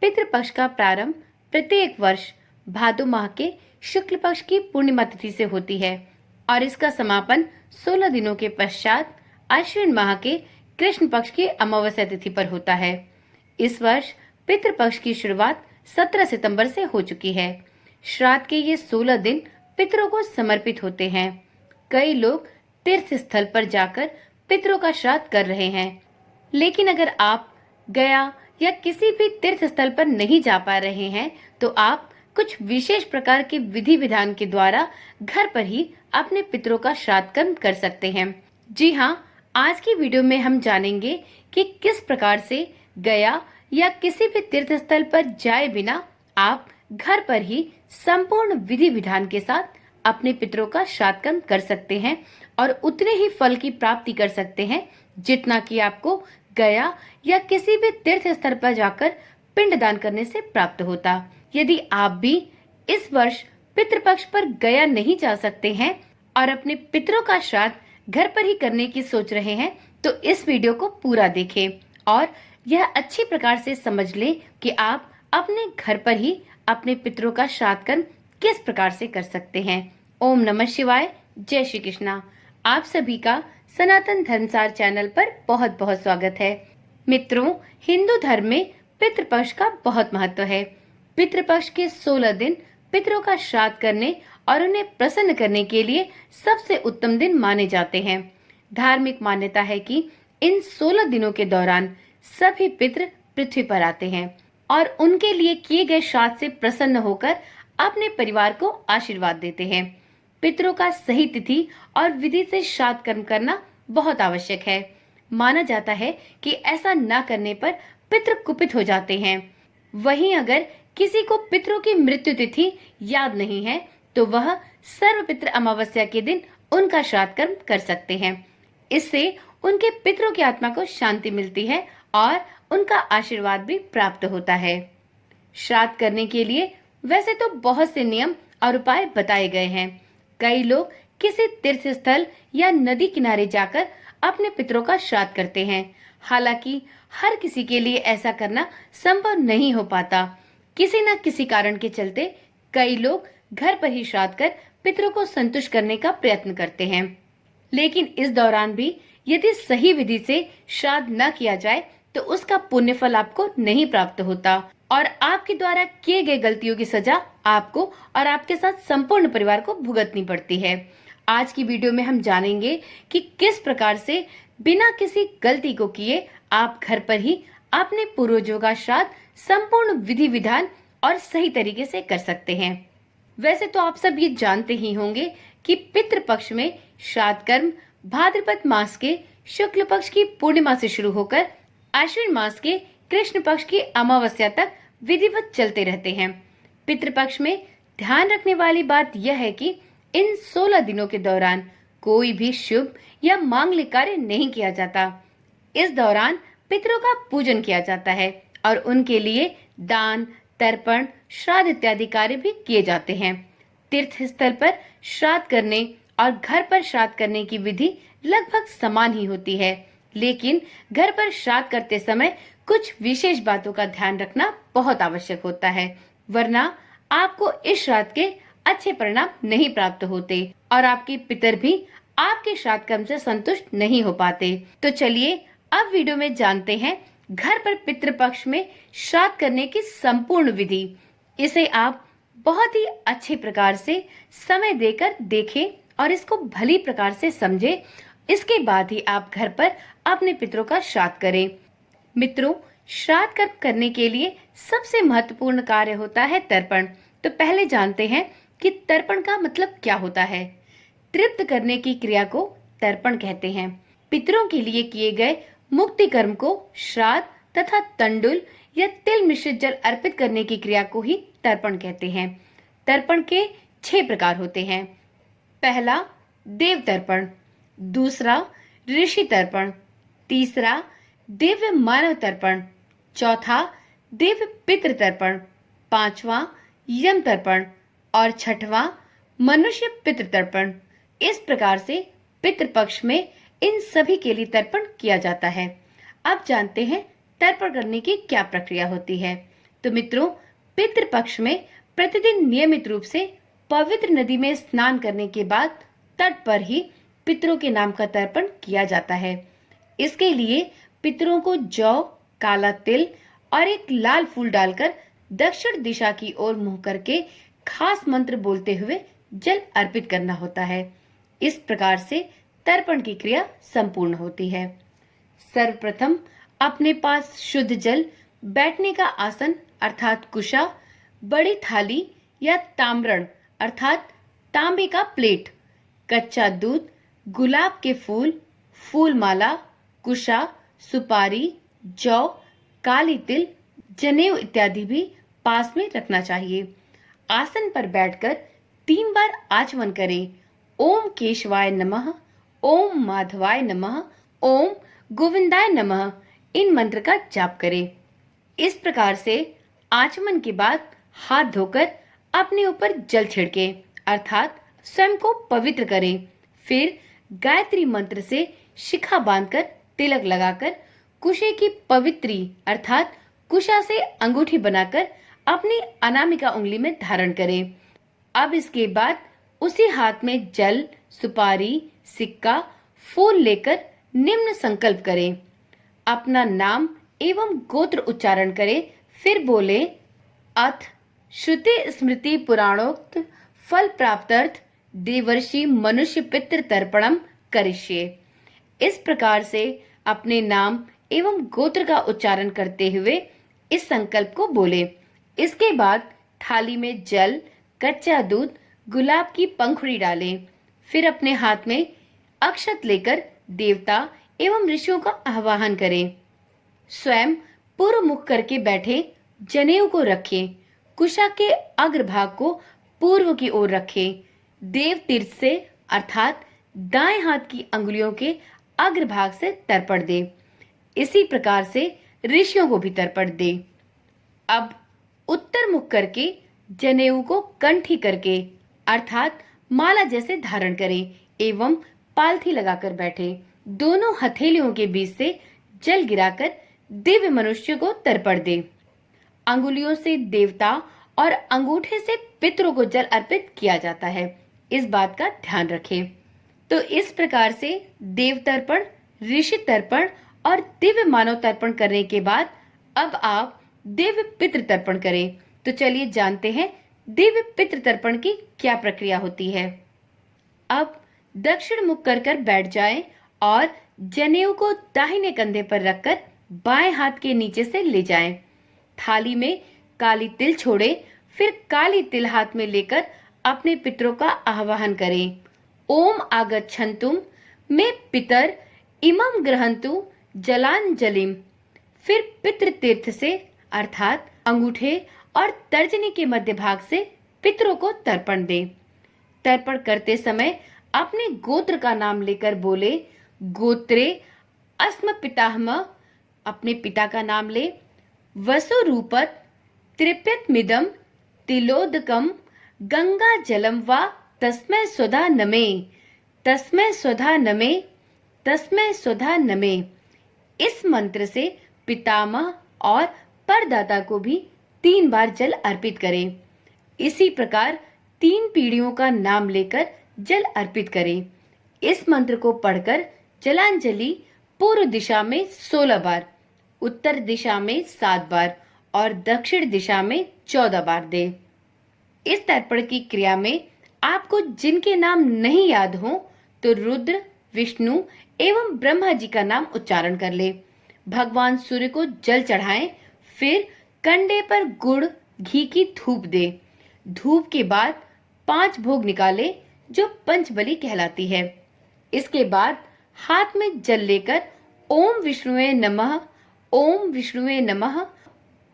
पितृपक्ष का प्रारंभ प्रत्येक वर्ष भादो माह के शुक्ल पक्ष की पूर्णिमा तिथि से होती है और इसका समापन 16 दिनों के पश्चात आश्विन माह के कृष्ण पक्ष की अमावस्या तिथि पर होता है। इस वर्ष पितृपक्ष की शुरुआत 17 सितंबर से हो चुकी है। श्राद्ध के ये 16 दिन पितरों को समर्पित होते हैं। कई लोग तीर्थ स्थल पर जाकर पितरों का श्राद्ध कर रहे हैं, लेकिन अगर आप गया या किसी भी तीर्थ स्थल पर नहीं जा पा रहे हैं तो आप कुछ विशेष प्रकार के विधि विधान के द्वारा घर पर ही अपने पितरों का श्राद्ध कर्म कर सकते हैं। जी हाँ, आज की वीडियो में हम जानेंगे कि किस प्रकार से गया या किसी भी तीर्थ स्थल पर जाए बिना आप घर पर ही संपूर्ण विधि विधान के साथ अपने पितरों का श्राद्ध कर्म कर सकते हैं और उतने ही फल की प्राप्ति कर सकते हैं जितना कि आपको गया या किसी भी तीर्थ स्थल पर जाकर पिंडदान करने से प्राप्त होता। यदि आप भी इस वर्ष पितृपक्ष पर गया नहीं जा सकते हैं और अपने पितरों का श्राद्ध घर पर ही करने की सोच रहे हैं तो इस वीडियो को पूरा देखें और यह अच्छी प्रकार से समझ लें कि आप अपने घर पर ही अपने पितरों का श्राद्ध कर्म किस प्रकार से कर सकते हैं। ओम नमः शिवाय, जय श्री कृष्णा। आप सभी का सनातन धर्मसार चैनल पर बहुत बहुत स्वागत है। मित्रों, हिंदू धर्म में पितृपक्ष का बहुत महत्व है। पितृपक्ष के 16 दिन पितरों का श्राद्ध करने और उन्हें प्रसन्न करने के लिए सबसे उत्तम दिन माने जाते हैं। धार्मिक मान्यता है कि इन 16 दिनों के दौरान सभी पितृ पृथ्वी पर आते हैं और उनके लिए किए गए श्राद्ध से प्रसन्न होकर अपने परिवार को आशीर्वाद देते हैं। पितरों का सही तिथि और विधि से श्राद्ध कर्म करना बहुत आवश्यक है। माना जाता है कि ऐसा न करने पर पितृ कुपित हो जाते हैं। वहीं अगर किसी को पितरों की मृत्यु तिथि याद नहीं है तो वह सर्वपितृ अमावस्या के दिन उनका श्राद्ध कर्म कर सकते हैं। इससे उनके पितरों की आत्मा को शांति मिलती है और उनका आशीर्वाद भी प्राप्त होता है। श्राद्ध करने के लिए वैसे तो बहुत से नियम और उपाय बताए गए हैं। कई लोग किसी तीर्थ स्थल या नदी किनारे जाकर अपने पितरों का श्राद्ध करते हैं। हालांकि हर किसी के लिए ऐसा करना संभव नहीं हो पाता। किसी न किसी कारण के चलते कई लोग घर पर ही श्राद्ध कर पितरों को संतुष्ट करने का प्रयत्न करते हैं, लेकिन इस दौरान भी यदि सही विधि से श्राद्ध न किया जाए तो उसका पुण्य फल आपको नहीं प्राप्त होता और आपके द्वारा किए गए गलतियों की सजा आपको और आपके साथ संपूर्ण परिवार को भुगतनी पड़ती है। आज की वीडियो में हम जानेंगे कि किस प्रकार से बिना किसी गलती को किए आप घर पर ही अपने पूर्वजों का श्राद्ध संपूर्ण विधि विधान और सही तरीके से कर सकते हैं। वैसे तो आप सब ये जानते ही होंगे कि पितृपक्ष में श्राद्ध कर्म भाद्रपद मास के शुक्ल पक्ष की पूर्णिमा से शुरू होकर आश्विन मास के कृष्ण पक्ष की अमावस्या तक विधिवत चलते रहते हैं। पितृपक्ष में ध्यान रखने वाली बात यह है कि इन 16 दिनों के दौरान कोई भी शुभ या मांगलिक कार्य नहीं किया जाता। इस दौरान पितरों का पूजन किया जाता है और उनके लिए दान, तर्पण, श्राद्ध इत्यादि कार्य भी किए जाते हैं। तीर्थ स्थल पर श्राद्ध करने और घर पर श्राद्ध करने की विधि लगभग समान ही होती है, लेकिन घर पर श्राद्ध करते समय कुछ विशेष बातों का ध्यान रखना बहुत आवश्यक होता है, वरना आपको इस श्राद्ध के अच्छे परिणाम नहीं प्राप्त होते और आपके पितर भी आपके श्राद्ध कर्म से संतुष्ट नहीं हो पाते। तो चलिए अब वीडियो में जानते हैं घर पर पितृपक्ष में श्राद्ध करने की संपूर्ण विधि। इसे आप बहुत ही अच्छे प्रकार से समय देकर देखें और इसको भली प्रकार से समझें। इसके बाद ही आप घर पर अपने पितरों का श्राद्ध करें। मित्रों, श्राद्ध कर्म करने के लिए सबसे महत्वपूर्ण कार्य होता है तर्पण। तो पहले जानते हैं कि तर्पण का मतलब क्या होता है। तृप्त करने की क्रिया को तर्पण कहते हैं। पितरों के लिए किए गए मुक्ति कर्म को श्राद्ध तथा तंडुल या तिल मिश्रित जल अर्पित करने की क्रिया को ही तर्पण कहते हैं। तर्पण के 6 प्रकार होते हैं। पहला देव तर्पण, दूसरा ऋषि तर्पण, तीसरा दिव्य मानव तर्पण, चौथा दिव्य पितृ तर्पण, पांचवा यम तर्पण और छठवां मनुष्य पितृ तर्पण। इस प्रकार से पितृपक्ष में इन सभी के लिए तर्पण किया जाता है। अब जानते हैं तर्पण करने की क्या प्रक्रिया होती है। तो मित्रों, पितृपक्ष में प्रतिदिन नियमित रूप से पवित्र नदी में स्नान करने के बाद तट पर ही पितरों के नाम का तर्पण किया जाता है। इसके लिए पितरों को जौ, काला तिल और एक लाल फूल डालकर दक्षिण दिशा की ओर मुंह करके खास मंत्र बोलते हुए जल अर्पित करना होता है। इस प्रकार से तर्पण की क्रिया संपूर्ण होती है। सर्वप्रथम अपने पास शुद्ध जल, बैठने का आसन अर्थात कुशा, बड़ी थाली या ताम्रण अर्थात तांबे का प्लेट, कच्चा दूध, गुलाब के फूल, फूल माला, कुशा, सुपारी, जौ, काली तिल, जनेऊ इत्यादि भी पास में रखना चाहिए। आसन पर बैठकर 3 बार आचमन करें। ओम केशवाय नमः, ओम माधवाय नमः, ओम गोविंदाय नमः, इन मंत्र का जाप करें। इस प्रकार से आचमन के बाद हाथ धोकर अपने ऊपर जल छिड़के अर्थात स्वयं को पवित्र करें। फिर गायत्री मंत्र से शिखा बांधकर तिलक लगाकर कुशे की पवित्री अर्थात कुशा से अंगूठी बनाकर अपनी अनामिका उंगली में धारण करें। अब इसके बाद उसी हाथ में जल, सुपारी, सिक्का, फूल लेकर निम्न संकल्प करें। अपना नाम एवं गोत्र उच्चारण करें। फिर बोले, अथ श्रुति स्मृति पुराणोक्त फल प्राप्त्यर्थ देवर्षि मनुष्य पितृ तर्पणम करिष्ये। इस प्रकार से अपने नाम एवं गोत्र का उच्चारण करते हुए इस संकल्प को बोले। इसके बाद थाली में जल, कच्चा दूध, गुलाब की पंखुड़ी डालें। फिर अपने हाथ में अक्षत लेकर देवता एवं ऋषियों का आवाहन करें। स्वयं पूर्व मुख करके बैठे जनेऊ को रखें। कुशा के अग्रभाग को पूर्व की ओर रखें। देव तीर्थ से अर्थात दाएं हाथ की अंगुलियों के अग्रभाग से तर्पण दे। इसी प्रकार से ऋषियों को भी तर्पण दे। अब उत्तर मुख करके जनेऊ को कंठी करके अर्थात माला जैसे धारण करें एवं पालथी लगाकर बैठे। दोनों हथेलियों के बीच से जल गिराकर दिव्य मनुष्य को तर्पण दे। अंगुलियों से देवता और अंगूठे से पितरों को जल अर्पित किया जाता है। इस बात का ध्यान रखें। तो इस प्रकार से देव तर्पण, ऋषि तर्पण और दिव्य मानव तर्पण करने के बाद अब आप दिव्य पितृ तर्पण करें। तो चलिए जानते हैं दिव्य पितृ तर्पण की क्या प्रक्रिया होती है। अब दक्षिण मुख कर बैठ जाएं और जनेऊ को दाहिने कंधे पर रखकर बाएं हाथ के नीचे से ले जाएं। थाली में काली तिल छोड़े, फिर काली तिल हाथ में लेकर अपने पितरों का आवाहन करें। ओम आगच्छन्तुम मे पितर इमं गृहन्तु जलांजलिम। फिर पितृ तीर्थ से अर्थात अंगूठे और तर्जनी के मध्य भाग से पितरों को तर्पण दे। तर्पण करते समय अपने गोत्र का नाम लेकर बोले, गोत्रे अस्म पितामह, अपने पिता का नाम ले। वसुरूपत त्रिप्यतमिदं तिलोदकम गंगा जलम वा तस्मै स्वधा नमे, तस्मै स्वधा नमे, तस्मै स्वधा नमे। इस मंत्र से पितामह और परदाता को भी 3 बार जल अर्पित करें। इसी प्रकार 3 पीढ़ियों का नाम लेकर जल अर्पित करें। इस मंत्र को पढ़कर जलांजलि पूर्व दिशा में 16 बार, उत्तर दिशा में 7 बार और दक्षिण दिशा में 14 बार दे। इस तर्पण की क्रिया में आपको जिनके नाम नहीं याद हो तो रुद्र, विष्णु एवं ब्रह्मा जी का नाम उच्चारण कर ले। भगवान सूर्य को जल चढ़ाएं, फिर कंडे पर गुड़ घी की धूप दे। धूप के बाद 5 भोग निकाले जो पंचबली कहलाती है। इसके बाद हाथ में जल लेकर ओम विष्णुवे नमः, ओम विष्णुवे नमः,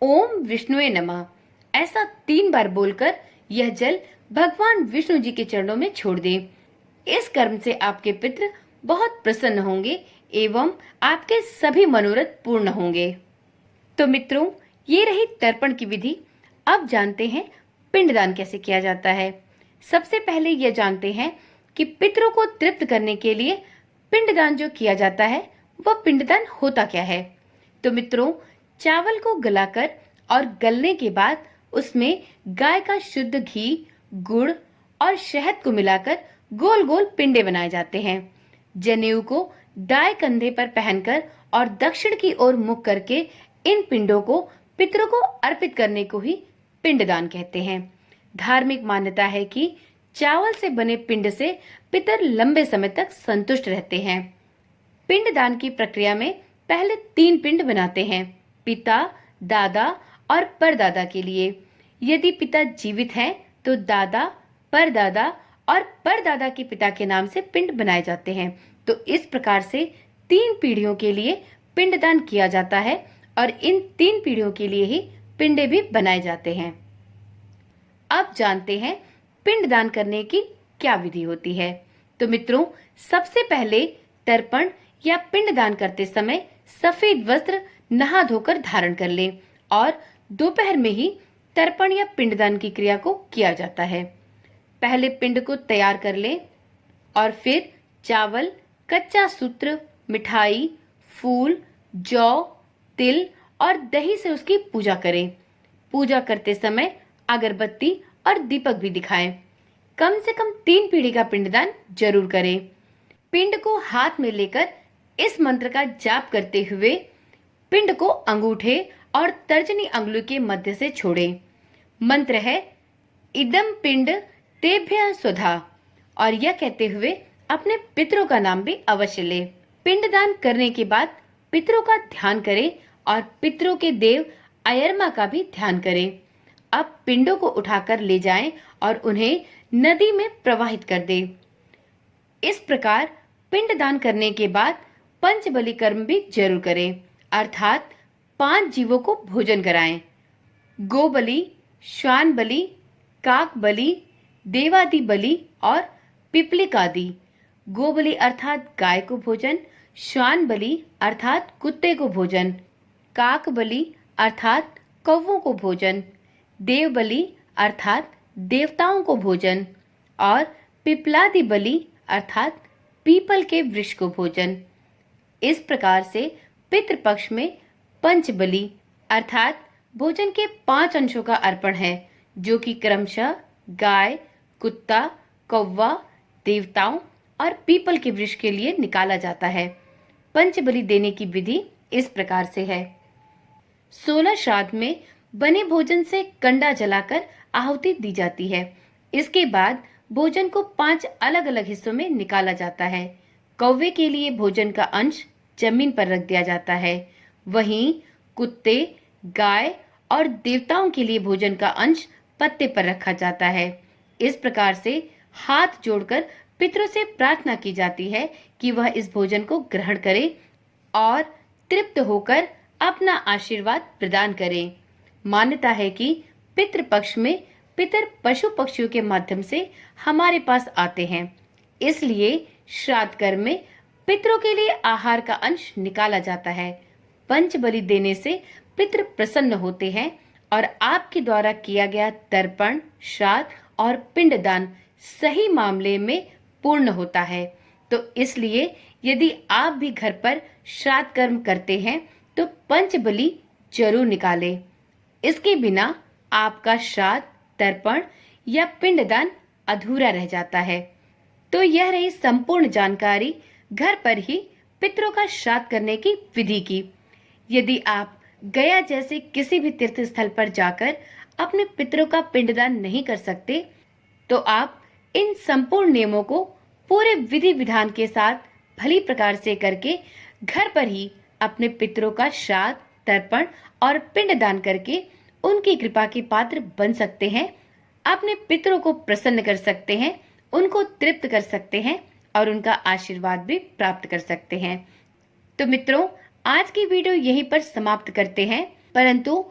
ओम विष्णुवे नमः ऐसा 3 बार बोलकर यह जल भगवान विष्णु जी के चरणों में छोड़ दे। इस कर्म से आपके पितृ बहुत प्रसन्न होंगे एवं आपके सभी मनोरथ पूर्ण होंगे। तो मित्रों, ये रही तर्पण की विधि। अब जानते हैं पिंडदान कैसे किया जाता है। सबसे पहले यह जानते हैं कि पितरों को तृप्त करने के लिए पिंडदान जो किया जाता है वह पिंडदान होता क्या है। तो मित्रों, चावल को गलाकर और गलने के बाद उसमें गाय का शुद्ध घी, गुड़ और शहद को मिलाकर गोल गोल पिंडे बनाए जाते हैं। जनेऊ को दाएं कंधे पर पहनकर और दक्षिण की ओर मुख करके इन पिंडों को पितरों को अर्पित करने को ही पिंडदान कहते हैं। धार्मिक मान्यता है कि चावल से बने पिंड से पितर लंबे समय तक संतुष्ट रहते हैं। पिंडदान की प्रक्रिया में पहले 3 पिंड बनाते हैं, पिता, दादा और परदादा के लिए। यदि पिता जीवित हैं तो दादा, परदादा और परदादा के पिता के नाम से पिंड बनाए जाते हैं। तो इस प्रकार से 3 पीढ़ियों के लिए पिंडदान किया जाता है और इन 3 पीढ़ियों के लिए ही पिंडे भी बनाए जाते हैं। अब जानते हैं पिंडदान करने की क्या विधि होती है। तो मित्रों, सबसे पहले तर्पण या पिंडदान करते समय सफेद वस्त्र नहा धोकर धारण कर लें और दोपहर में ही तर्पण या पिंडदान की क्रिया को किया जाता है। पहले पिंड को तैयार कर लें और फिर चावल, कच्चा सूत्र, मिठाई, फूल, जौ, तिल और दही से उसकी पूजा करें। पूजा करते समय अगरबत्ती और दीपक भी दिखाएं। कम से कम 3 पीढ़ी का पिंडदान जरूर करें। पिंड को हाथ में लेकर इस मंत्र का जाप करते हुए पिंड को अंगूठे और तर्जनी अंगुली के मध्य से छोड़ें। मंत्र है इदम पिंड तेभ्यः स्वधा, और यह कहते हुए अपने पितरों का नाम भी अवश्य लें। पिंडदान करने के बाद पितरों का ध्यान करें और पितरों के देव अयरमा का भी ध्यान करें। अब पिंडों को उठाकर ले जाएं और उन्हें नदी में प्रवाहित कर दें। इस प्रकार पिंडदान करने के बाद पंचबलि कर्म भी जरूर करें, अर्थात 5 जीवों को भोजन कराएं। गो बलि, श्वान बलि, काक बलि, देवादि बलि और पिपलिक आदि। गो बलि अर्थात गाय को भोजन, श्वान बलि अर्थात कुत्ते को भोजन, काक बलि अर्थात कौवों को भोजन, देव बलि अर्थात देवताओं को भोजन और पिपलादि बलि अर्थात पीपल के वृक्ष को भोजन। इस प्रकार से पितृपक्ष में पंचबलि अर्थात भोजन के 5 अंशों का अर्पण है, जो कि क्रमशः गाय, कुत्ता, कौवा, देवताओं और पीपल के वृक्ष के लिए निकाला जाता है। पंचबलि देने की विधि इस प्रकार से है। 16 श्राद्ध में बने भोजन से कंडा जलाकर आहुति दी जाती है। इसके बाद भोजन को 5 अलग अलग हिस्सों में निकाला जाता है। कौवे के लिए भोजन का अंश जमीन पर रख दिया जाता है, वहीं कुत्ते, गाय और देवताओं के लिए भोजन का अंश पत्ते पर रखा जाता है। इस प्रकार से हाथ जोड़कर पितरों से प्रार्थना की जाती है कि वह इस भोजन को ग्रहण करें और तृप्त होकर अपना आशीर्वाद प्रदान करें। मान्यता है कि पितृपक्ष में पितर पशु पक्षियों के माध्यम से हमारे पास आते हैं, इसलिए श्राद्ध कर्म में पितरों के लिए आहार का अंश निकाला जाता है। पंचबलि देने से पितृ प्रसन्न होते हैं और आपके द्वारा किया गया तर्पण, श्राद्ध और पिंडदान सही मामले में पूर्ण होता है। तो इसलिए यदि आप भी घर पर श्राद्ध कर्म करते हैं तो पंचबलि जरूर निकालें। इसके बिना आपका श्राद्ध, तर्पण या पिंडदान अधूरा रह जाता है। तो यह रही संपूर्ण जानकारी घर पर ही पितरों का श्राद्ध करने की विधि की। यदि आप गया जैसे किसी भी तीर्थ स्थल पर जाकर अपने पितरों का पिंडदान नहीं कर सकते, तो आप इन संपूर्ण नियमों को पूरे विधि विधान के साथ भली प्रकार से करके घर पर ही अपने पितरों का श्राद्ध, तर्पण और पिंडदान करके उनकी कृपा के पात्र बन सकते हैं, अपने पितरों को प्रसन्न कर सकते हैं, उनको तृप्त कर सकते हैं और उनका आशीर्वाद भी प्राप्त कर सकते हैं। तो मित्रों, आज की वीडियो यहीं पर समाप्त करते हैं, परंतु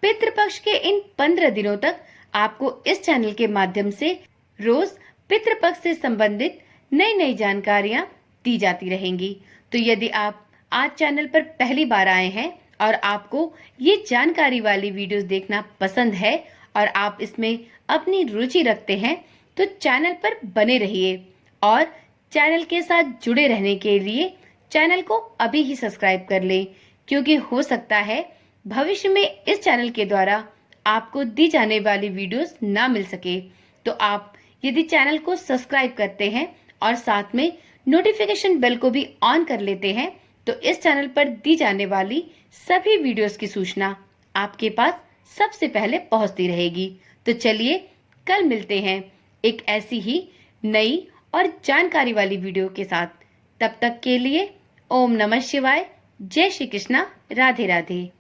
पितृपक्ष के इन 15 दिनों तक आपको इस चैनल के माध्यम से रोज पितृपक्ष से संबंधित नई नई जानकारियां दी जाती रहेंगी। तो यदि आप आज चैनल पर पहली बार आए हैं और आपको ये जानकारी वाली वीडियोस देखना पसंद है और आप इसमें अपनी रुचि रखते हैं, तो चैनल पर बने रहिए और चैनल के साथ जुड़े रहने के लिए चैनल को अभी ही सब्सक्राइब कर लें, क्योंकि हो सकता है भविष्य में इस चैनल के द्वारा आपको दी जाने वाली वीडियोस ना मिल सके, तो आप यदि चैनल को सब्सक्राइब करते हैं और साथ में नोटिफिकेशन बेल को भी ऑन कर लेते हैं, तो इस चैनल पर दी जाने वाली सभी वीडियोस की सूचना आपके पास सबसे पहले पहुंचती रहेगी। तो चलिए कल मिलते हैं एक ऐसी ही नई और जानकारी वाली वीडियो के साथ। तब तक के लिए ओम नमः शिवाय, जय श्री कृष्णा, राधे राधे।